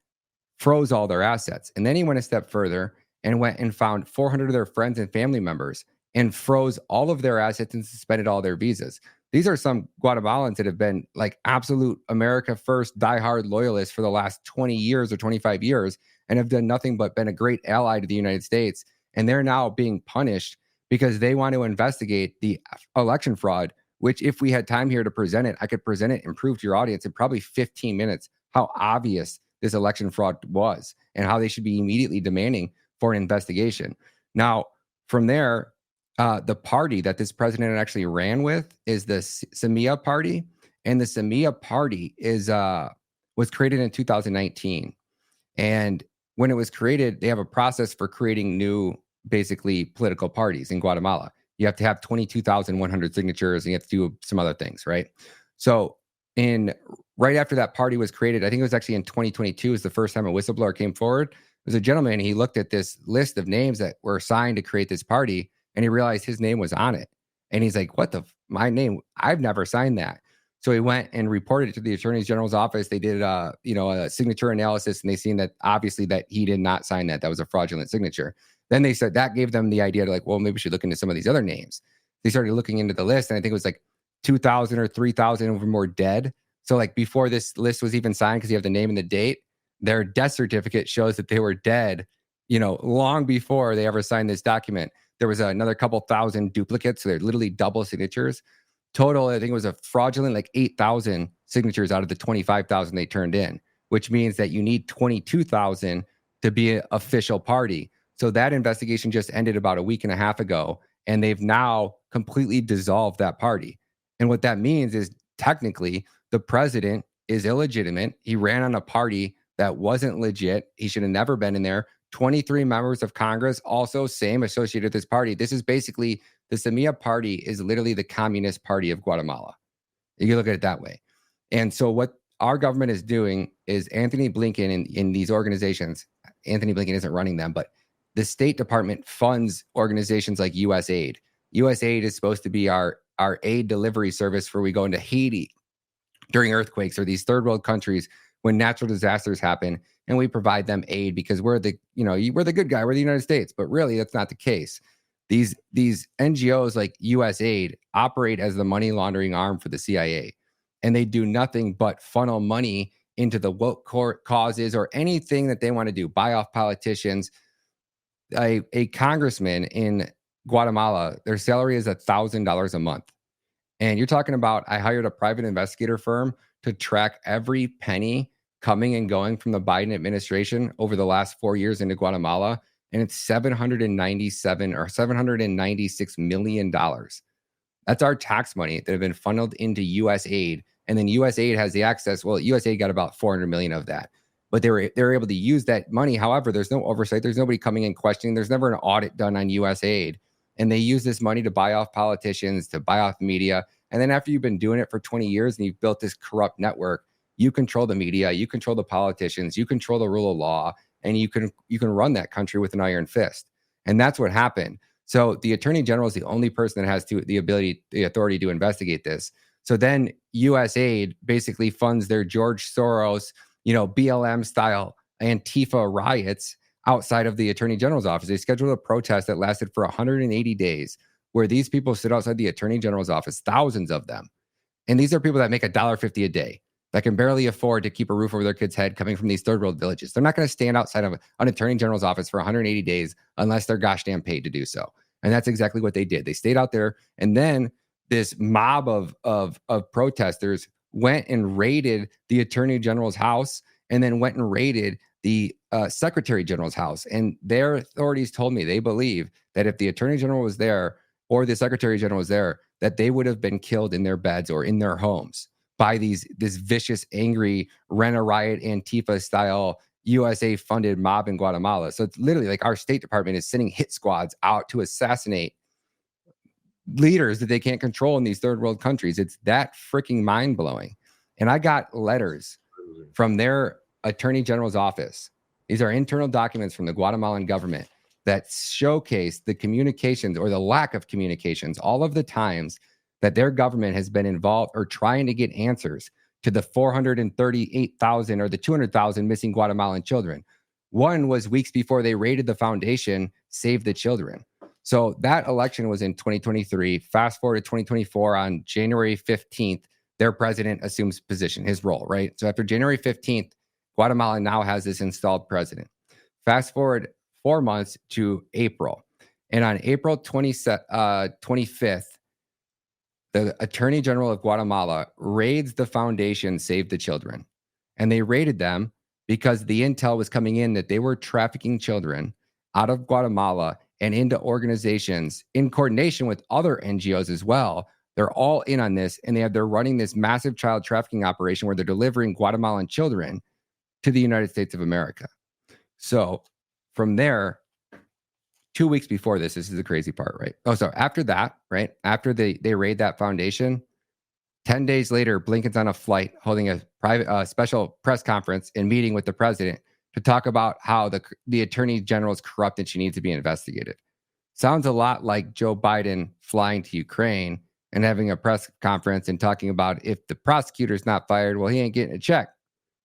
froze all their assets. And then he went a step further and went and found 400 of their friends and family members and froze all of their assets and suspended all their visas. These are some Guatemalans that have been like absolute America first, diehard loyalists for the last 20 years or 25 years and have done nothing but been a great ally to the United States. And they're now being punished because they want to investigate the election fraud, which if we had time here to present it, I could present it and prove to your audience in probably 15 minutes how obvious this election fraud was and how they should be immediately demanding for an investigation. Now, from there, the party that this president actually ran with is the Semilla Party, and the Semilla Party was created in 2019. And when it was created, they have a process for creating new, basically, political parties in Guatemala. You have to have 22,100 signatures, and you have to do some other things, right? So right after that party was created, I think it was actually in 2022 is the first time a whistleblower came forward. There was a gentleman, and he looked at this list of names that were assigned to create this party, and he realized his name was on it. And he's like, my name? I've never signed that. So he went and reported it to the Attorney General's office. They did a signature analysis, and they seen that obviously that he did not sign that. That was a fraudulent signature. Then they said that gave them the idea to maybe we should look into some of these other names. They started looking into the list, and I think it was like 2,000 or 3,000 or more dead. So before this list was even signed, because you have the name and the date, their death certificate shows that they were dead, long before they ever signed this document. There was another couple thousand duplicates, so they're literally double signatures. Total, I think it was a fraudulent 8,000 signatures out of the 25,000 they turned in, which means that you need 22,000 to be an official party. So that investigation just ended about a week and a half ago, and they've now completely dissolved that party. And what that means is technically the president is illegitimate. He ran on a party that wasn't legit. He should have never been in there. 23 members of Congress also same associated with this party. This is basically the Semilla party is literally the Communist Party of Guatemala. You can look at it that way. And so what our government is doing is Anthony Blinken in these organizations, Anthony Blinken isn't running them, but the State Department funds organizations like USAID. USAID is supposed to be our aid delivery service where we go into Haiti during earthquakes or these third world countries when natural disasters happen, and we provide them aid because we're the good guy, we're the United States, but really that's not the case. These NGOs like USAID operate as the money laundering arm for the CIA, and they do nothing but funnel money into the woke causes or anything that they want to do, buy off politicians. A congressman in Guatemala, their salary is $1,000 a month. And you're talking about, I hired a private investigator firm to track every penny coming and going from the Biden administration over the last 4 years into Guatemala. And it's $796 million. That's our tax money that have been funneled into USAID. And then USAID has the access. Well, USAID got about 400 million of that, but they were able to use that money. However, there's no oversight. There's nobody coming in questioning. There's never an audit done on USAID. And they use this money to buy off politicians, to buy off media. And then after you've been doing it for 20 years and you've built this corrupt network, you control the media, you control the politicians, you control the rule of law, and you can run that country with an iron fist. And that's what happened. So the attorney general is the only person that has the authority to investigate this. So then USAID basically funds their George Soros, BLM style Antifa riots outside of the attorney general's office. They scheduled a protest that lasted for 180 days where these people stood outside the attorney general's office, thousands of them. And these are people that make $1.50 a day, that can barely afford to keep a roof over their kids' head coming from these third world villages. They're not going to stand outside of an attorney general's office for 180 days unless they're gosh damn paid to do so. And that's exactly what they did. They stayed out there. And then this mob of protesters went and raided the attorney general's house and then went and raided the secretary general's house. And their authorities told me they believe that if the attorney general was there or the secretary general was there, that they would have been killed in their beds or in their homes by this vicious, angry, rent-a-riot, Antifa-style, USA-funded mob in Guatemala. So it's literally like our State Department is sending hit squads out to assassinate leaders that they can't control in these third world countries. It's that freaking mind-blowing. And I got letters from their attorney general's office. These are internal documents from the Guatemalan government that showcase the communications or the lack of communications, all of the times that their government has been involved or trying to get answers to the 438,000 or the 200,000 missing Guatemalan children. One was weeks before they raided the foundation, Save the Children. So that election was in 2023. Fast forward to 2024, on January 15th, their president assumes position, his role, right? So after January 15th, Guatemala now has this installed president. Fast forward 4 months to April. And on April 25th, the Attorney General of Guatemala raids the foundation Save the Children. And they raided them because the intel was coming in that they were trafficking children out of Guatemala and into organizations in coordination with other NGOs as well. They're all in on this, and they're running this massive child trafficking operation where they're delivering Guatemalan children to the United States of America. So from there, 2 weeks before this is the crazy part, right? Oh, so after that, right? After they raid that foundation, 10 days later, Blinken's on a flight holding a private special press conference and meeting with the president to talk about how the attorney general is corrupt and she needs to be investigated. Sounds a lot like Joe Biden flying to Ukraine and having a press conference and talking about if the prosecutor's not fired, well, he ain't getting a check.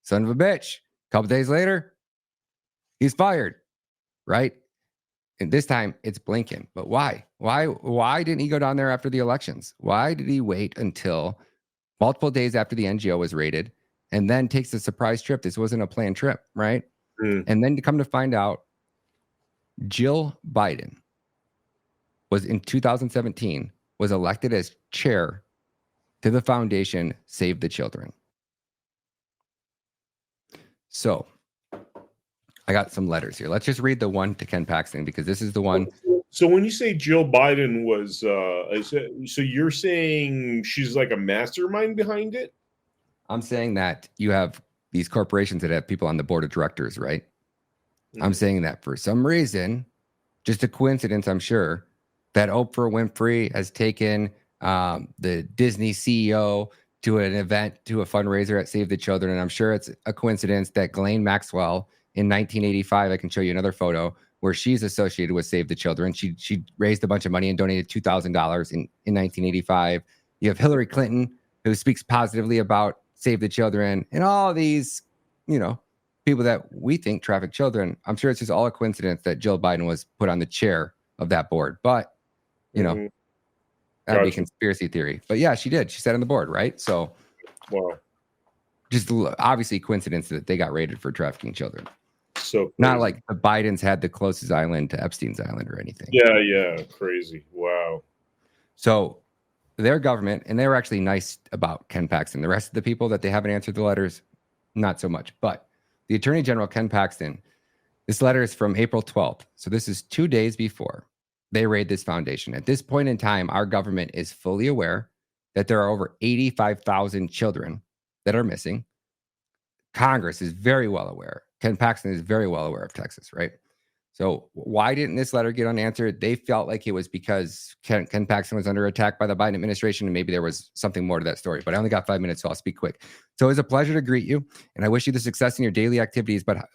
Son of a bitch. A couple days later, he's fired, right? And this time it's Blinken. But why? Why didn't he go down there after the elections? Why did he wait until multiple days after the NGO was raided and then takes a surprise trip. This wasn't a planned trip, right? Mm. And then to come to find out, Jill Biden was in 2017 was elected as chair to the foundation Save the Children. So I got some letters here. Let's just read the one to Ken Paxton, because this is the one. So when you say Jill Biden was, so you're saying she's like a mastermind behind it? I'm saying that you have these corporations that have people on the board of directors, right? I'm saying that for some reason, just a coincidence, I'm sure, that Oprah Winfrey has taken the Disney CEO to an event, to a fundraiser at Save the Children. And I'm sure it's a coincidence that Ghislaine Maxwell in 1985, I can show you another photo where she's associated with Save the Children. She raised a bunch of money and donated $2,000 in 1985. You have Hillary Clinton, who speaks positively about Save the Children, and all these, people that we think traffic children. I'm sure it's just all a coincidence that Jill Biden was put on the chair of that board. But, that'd be a conspiracy theory. But yeah, she did. She sat on the board, right? So, wow. Just obviously coincidence that they got raided for trafficking children. So crazy. Not like the Bidens had the closest island to Epstein's island or anything. Yeah, crazy. Wow. So their government, and they were actually nice about Ken Paxton. The rest of the people that they haven't answered the letters, not so much. But the Attorney General, Ken Paxton, this letter is from April 12th. So this is 2 days before they raid this foundation. At this point in time, our government is fully aware that there are over 85,000 children that are missing. Congress is very well aware. Ken Paxton is very well aware of Texas, right? So why didn't this letter get unanswered? They felt like it was because Ken Paxton was under attack by the Biden administration, and maybe there was something more to that story. But I only got 5 minutes, so I'll speak quick. So it was a pleasure to greet you, and I wish you the success in your daily activities. But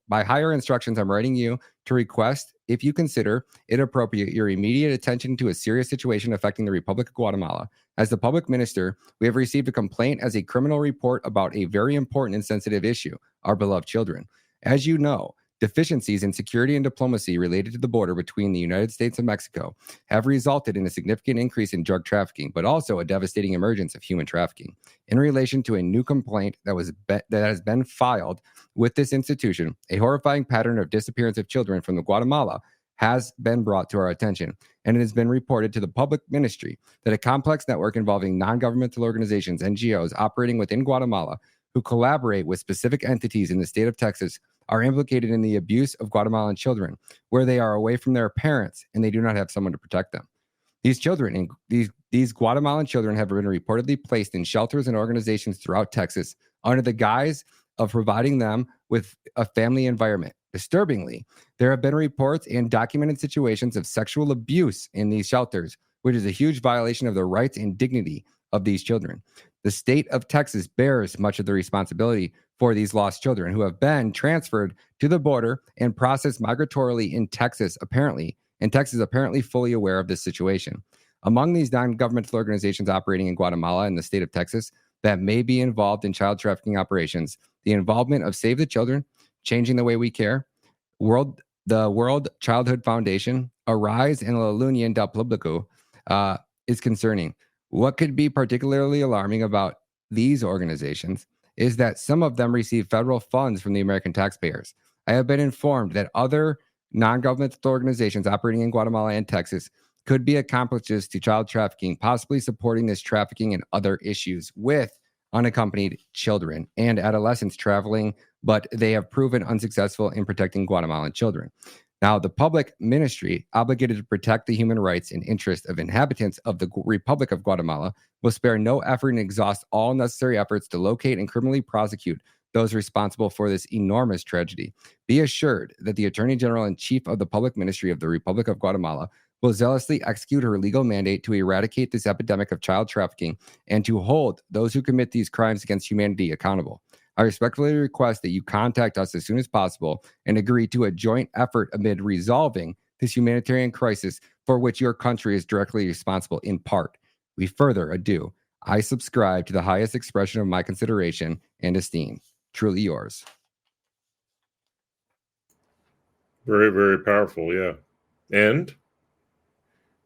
by higher instructions, I'm writing you to request, if you consider it appropriate, your immediate attention to a serious situation affecting the Republic of Guatemala. As the public minister, we have received a complaint as a criminal report about a very important and sensitive issue, our beloved children. As you know, deficiencies in security and diplomacy related to the border between the United States and Mexico have resulted in a significant increase in drug trafficking, but also a devastating emergence of human trafficking. In relation to a new complaint that has been filed with this institution, a horrifying pattern of disappearance of children from Guatemala has been brought to our attention, and it has been reported to the public ministry that a complex network involving non-governmental organizations, NGOs, operating within Guatemala, who collaborate with specific entities in the state of Texas, are implicated in the abuse of Guatemalan children, where they are away from their parents and they do not have someone to protect them. These children, these Guatemalan children, have been reportedly placed in shelters and organizations throughout Texas under the guise of providing them with a family environment. Disturbingly, there have been reports and documented situations of sexual abuse in these shelters, which is a huge violation of the rights and dignity of these children. The state of Texas bears much of the responsibility for these lost children who have been transferred to the border and processed migratorily in Texas, apparently fully aware of this situation. Among these non-governmental organizations operating in Guatemala and the state of Texas that may be involved in child trafficking operations, the involvement of Save the Children, Changing the Way We Care, the World Childhood Foundation, Arise, and La Unión del Público is concerning. What could be particularly alarming about these organizations is that some of them receive federal funds from the American taxpayers. I have been informed that other non-governmental organizations operating in Guatemala and Texas could be accomplices to child trafficking, possibly supporting this trafficking and other issues with unaccompanied children and adolescents traveling, but they have proven unsuccessful in protecting Guatemalan children. Now, the public ministry, obligated to protect the human rights and interests of inhabitants of the Republic of Guatemala, will spare no effort and exhaust all necessary efforts to locate and criminally prosecute those responsible for this enormous tragedy. Be assured that the Attorney General and Chief of the Public Ministry of the Republic of Guatemala will zealously execute her legal mandate to eradicate this epidemic of child trafficking and to hold those who commit these crimes against humanity accountable. I respectfully request that you contact us as soon as possible and agree to a joint effort amid resolving this humanitarian crisis for which your country is directly responsible in part. We further ado. I subscribe to the highest expression of my consideration and esteem. Truly yours. Very, very powerful, yeah. And?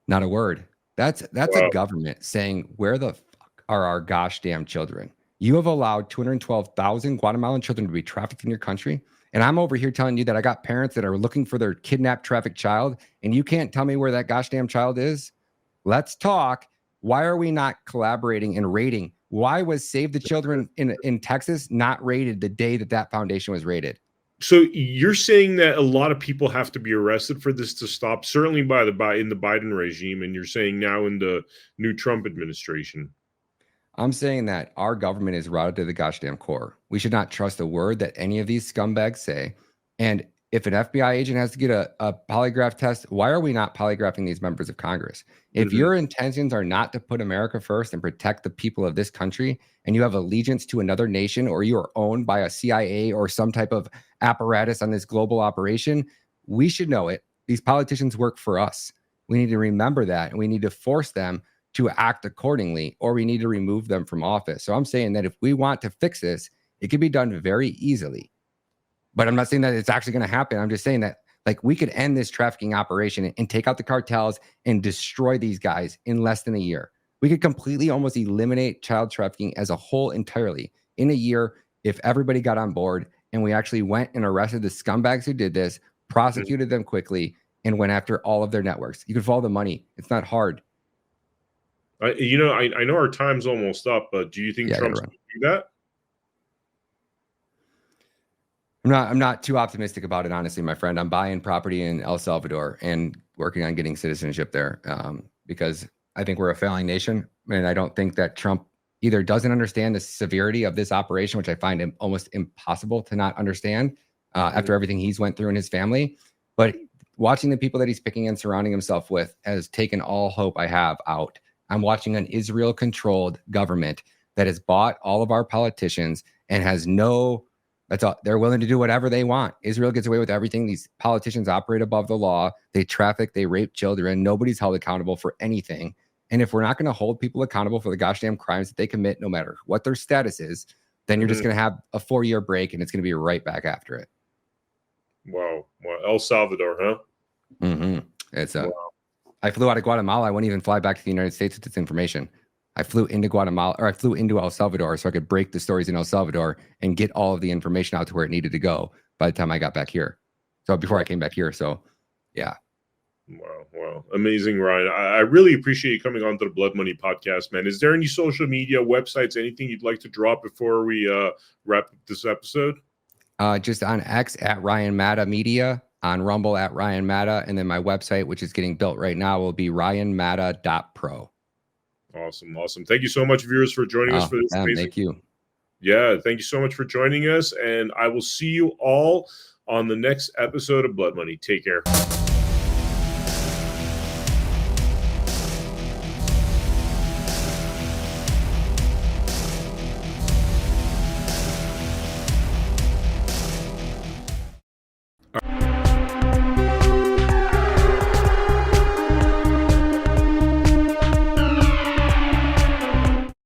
Not a word. That's wow. A government saying, where the fuck are our gosh damn children? You have allowed 212,000 Guatemalan children to be trafficked in your country. And I'm over here telling you that I got parents that are looking for their kidnapped, trafficked child, and you can't tell me where that gosh damn child is? Let's talk. Why are we not collaborating and raiding? Why was Save the Children in Texas not raided the day that foundation was raided? So you're saying that a lot of people have to be arrested for this to stop, certainly in the Biden regime, and you're saying now in the new Trump administration. I'm saying that our government is routed to the gosh damn core. We should not trust a word that any of these scumbags say. And if an FBI agent has to get a polygraph test, why are we not polygraphing these members of Congress? If your intentions are not to put America first and protect the people of this country, and you have allegiance to another nation, or you are owned by a CIA or some type of apparatus on this global operation, we should know it. These politicians work for us. We need to remember that, and we need to force them to act accordingly, or we need to remove them from office. So I'm saying that if we want to fix this, it can be done very easily. But I'm not saying that it's actually going to happen. I'm just saying that like we could end this trafficking operation and take out the cartels and destroy these guys in less than a year. We could completely almost eliminate child trafficking as a whole entirely in a year if everybody got on board and we actually went and arrested the scumbags who did this, prosecuted them quickly, and went after all of their networks. You can follow the money. It's not hard. I know our time's almost up, but do you think Trump's going to do that? I'm not too optimistic about it, honestly, my friend. I'm buying property in El Salvador and working on getting citizenship there because I think we're a failing nation. And I don't think that Trump either doesn't understand the severity of this operation, which I find almost impossible to not understand after everything he's went through in his family. But watching the people that he's picking and surrounding himself with has taken all hope I have out. I'm watching an Israel-controlled government that has bought all of our politicians and has that's all. They're willing to do whatever they want. Israel gets away with everything. These politicians operate above the law. They traffic, they rape children. Nobody's held accountable for anything. And if we're not going to hold people accountable for the gosh damn crimes that they commit, no matter what their status is, then you're just going to have a 4-year break and it's going to be right back after it. Wow. El Salvador, huh? It's I flew out of Guatemala. I wouldn't even fly back to the United States with this information. I flew into Guatemala, or I flew into El Salvador so I could break the stories in El Salvador and get all of the information out to where it needed to go by the time I got back here. So before I came back here. So yeah. Wow. Amazing, Ryan. I really appreciate you coming on to the Blood Money podcast, man. Is there any social media, websites, anything you'd like to drop before we wrap up this episode? Just on X at Ryan Matta Media, on Rumble at Ryan Matta, and then my website, which is getting built right now, will be ryanmatta.pro. Awesome. Thank you so much, viewers, for joining us for this. Thank you. Yeah, thank you so much for joining us, and I will see you all on the next episode of Blood Money. Take care.